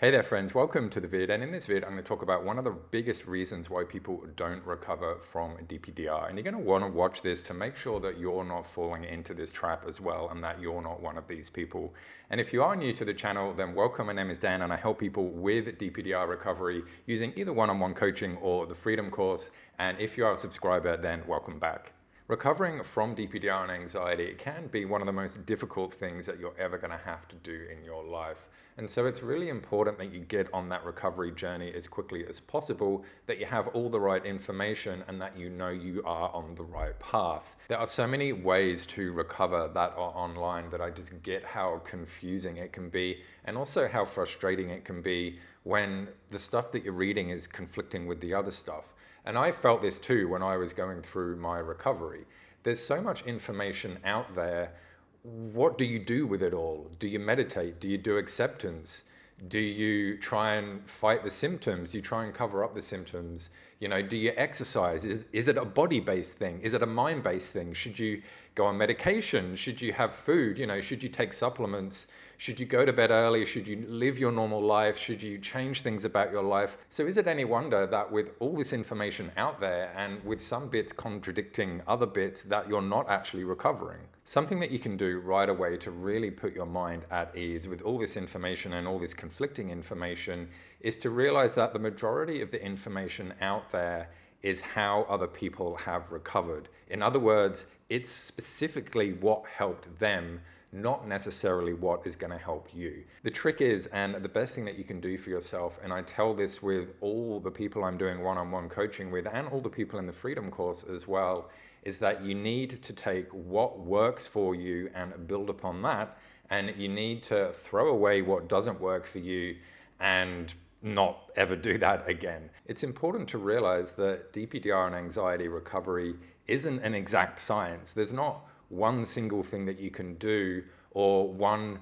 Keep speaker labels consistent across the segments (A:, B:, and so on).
A: Hey there friends, welcome to the vid, and in this vid I'm going to talk about one of the biggest reasons why people don't recover from DPDR, and you're going to want to watch this to make sure that you're not falling into this trap as well and that you're not one of these people. And if you are new to the channel, then welcome. My name is Dan and I help people with DPDR recovery using either one-on-one coaching or the Freedom course, and if you are a subscriber, then welcome back. Recovering from DPDR and anxiety can be one of the most difficult things that you're ever going to have to do in your life. And so it's really important that you get on that recovery journey as quickly as possible, that you have all the right information and that you know you are on the right path. There are so many ways to recover that are online that I just get how confusing it can be and also how frustrating it can be when the stuff that you're reading is conflicting with the other stuff. And I felt this too when I was going through my recovery. There's so much information out there. What do you do with it all? Do you meditate? Do you do acceptance? Do you try and fight the symptoms? Do you try and cover up the symptoms? Do you exercise? Is it a body-based thing? Is it a mind-based thing? Should you go on medication? Should you have food? Should you take supplements? Should you go to bed early? Should you live your normal life? Should you change things about your life? So is it any wonder that with all this information out there and with some bits contradicting other bits that you're not actually recovering? Something that you can do right away to really put your mind at ease with all this information and all this conflicting information is to realize that the majority of the information out there is how other people have recovered. In other words, it's specifically what helped them, not necessarily what is going to help you. The trick is, and the best thing that you can do for yourself, and I tell this with all the people I'm doing one-on-one coaching with and all the people in the Freedom course as well, is that you need to take what works for you and build upon that, and you need to throw away what doesn't work for you and not ever do that again. It's important to realize that DPDR and anxiety recovery isn't an exact science. There's not one single thing that you can do or one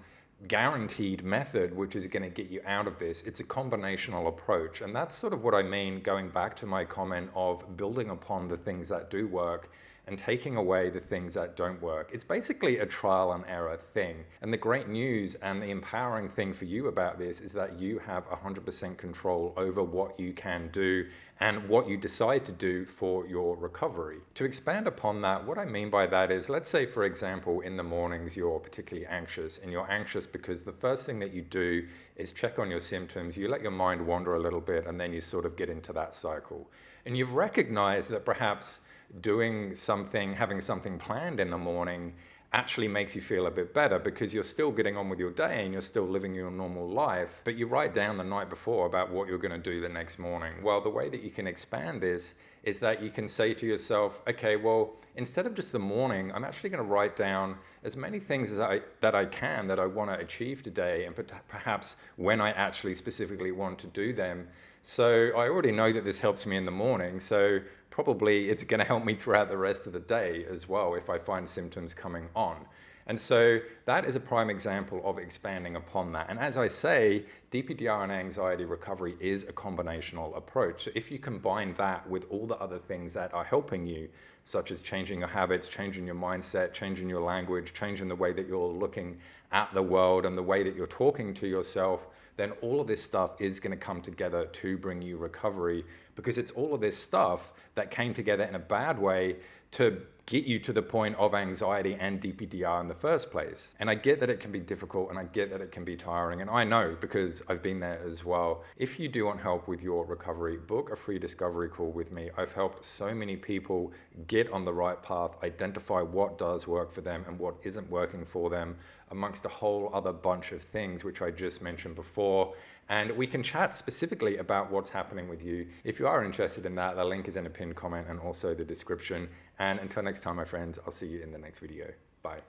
A: guaranteed method which is going to get you out of this. It's a combinational approach, and that's sort of what I mean going back to my comment of building upon the things that do work and taking away the things that don't work. It's basically a trial and error thing. And the great news and the empowering thing for you about this is that you have 100% control over what you can do and what you decide to do for your recovery. To expand upon that, what I mean by that is, let's say for example, in the mornings you're particularly anxious, and you're anxious because the first thing that you do is check on your symptoms, you let your mind wander a little bit, and then you sort of get into that cycle. And you've recognized that perhaps doing something, having something planned in the morning actually makes you feel a bit better because you're still getting on with your day and you're still living your normal life, but you write down the night before about what you're going to do the next morning. Well, the way that you can expand this is that you can say to yourself, okay, well, instead of just the morning, I'm actually going to write down as many things as that I want to achieve today, and perhaps when I actually specifically want to do them. So I already know that this helps me in the morning, so probably it's going to help me throughout the rest of the day as well if I find symptoms coming on. And so that is a prime example of expanding upon that. And as I say, DPDR and anxiety recovery is a combinational approach. So if you combine that with all the other things that are helping you, such as changing your habits, changing your mindset, changing your language, changing the way that you're looking at the world and the way that you're talking to yourself, then all of this stuff is going to come together to bring you recovery, because it's all of this stuff that came together in a bad way to get you to the point of anxiety and DPDR in the first place. And I get that it can be difficult and I get that it can be tiring, and I know because I've been there as well. If you do want help with your recovery, book a free discovery call with me. I've helped so many people get on the right path, identify what does work for them and what isn't working for them, amongst a whole other bunch of things which I just mentioned before. And we can chat specifically about what's happening with you. If you are interested in that, the link is in a pinned comment and also the description. And until next time, my friends, I'll see you in the next video. Bye.